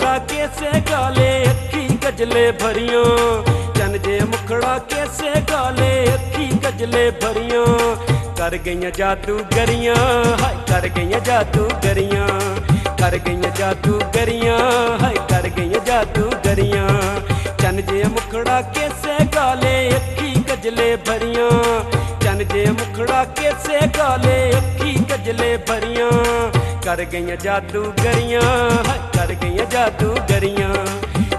मुखड़ा कैसे गाले अखी गजले भरियां, चन जे मुखड़ा कैसे गाले अखी गजले भरियां। कर गईयां जादूगरियां, हाय कर गईयां जादूगरियां, कर गईयां जादूगरियां, हाय कर गईयां जादूगरियां। चन जे मुखड़ा कैसे गाले अखी गजले भरियां, चन जे मुखड़ा कैसे गाले अखी गजले भरियां। कर गईयां जादूगरियां, हाय कर गईयां जादूगरियां,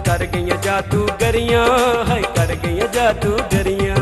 कर गईयां जादूगरियां, हाय कर गईयां जादूगरियां।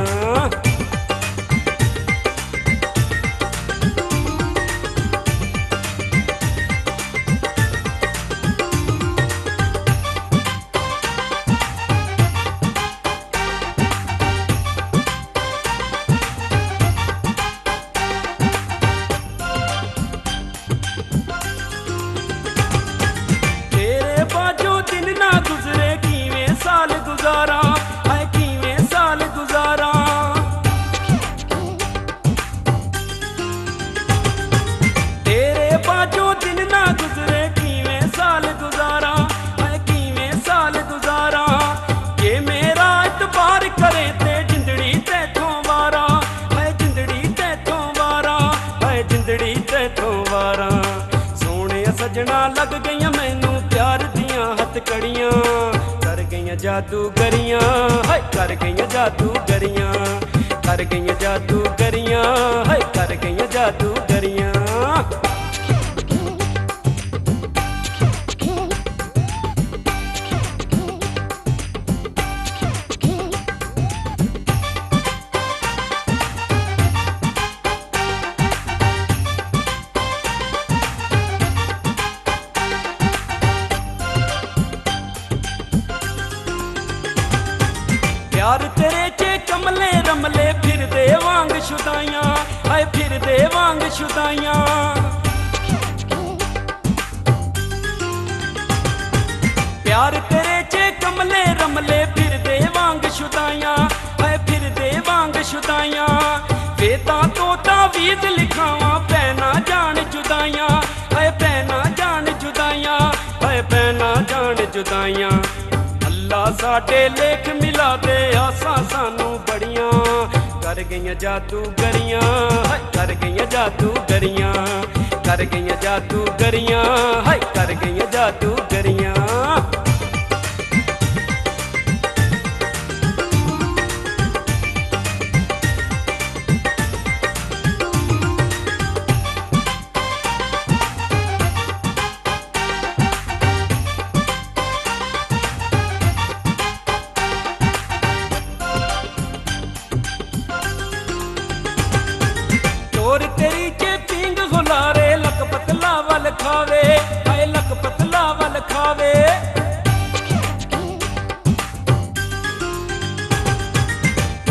सजना लग गईयां मैनू प्यार दियां हथकड़ियां। कर गईयां जादूगरियां, हाय कर गईयां जादूगरियां, कर गईयां जादूगरियां, हाय कर गईयां जादूगरियां। प्यार तेरे चे कमले रमले फिर दे वांग शुदाइयां, हाय फिर दे वांग शुदाइयां। प्यार तेरे चे कमले रमले फिर दे वांग शुदाइयां, हाय फिर दे वांग शुदाइयां। वेदा तो तावीज़ लिखावां पैना जान जुदाइयां, हाय पैना जान जुदाइयां, हाय पैना जान जुदाइयां। अल्लाह साडे लेख मिला दे आसां सानू बड़ियां। कर गईयां जादूगरियां, हाय कर गईयां जादूगरियां, कर गईयां जादूगरियां, हाय कर गईयां जादूगरियां। और तेरी चे पींग हुलारे लक पतला वल खावे, हाय लक पतला वल खावे।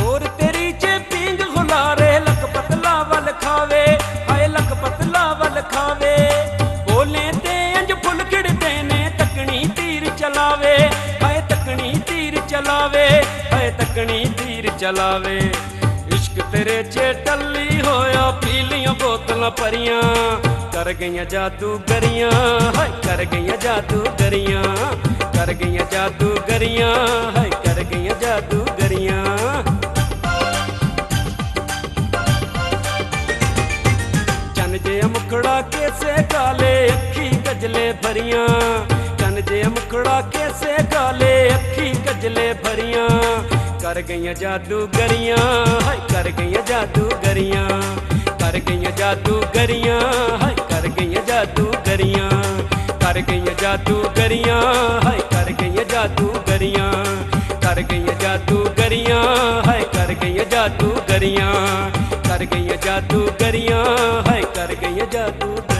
और तेरी चे पींग हुलारे लक पतला वल खावे, हाय लक पतला वल खावे। बोले ते अंज फुल खिड़दे ने तकनी तीर चलावे, हाय तकनी तीर चलावे, हाय तकनी तीर चलावे। इश्क तेरे चे टल्ली होया पीलियां बोतलां भरियां। कर गईयां जादूगरियां, हाय कर गईयां जादूगरियां, कर गईयां जादूगरियां, हाय कर गईयां जादूगरियां। चन जे मुखड़ा कैसे गाले अखी गजले भरियां, चन जे मुखड़ा कैसे गाले अखी गजले भरियां। कर गईयां जादूगरियां, हाय कर गईयां जादूगरियां, कर गईयां जादूगरियां, हाय कर गईयां जादूगरियां, कर गईयां जादूगरियां, हाय कर गईयां जादूगरियां, कर गईयां जादूगरियां, हाय कर गईयां जादूगरियां, कर गईयां जादूगरियां, हाय कर गईयां जादूगरियां।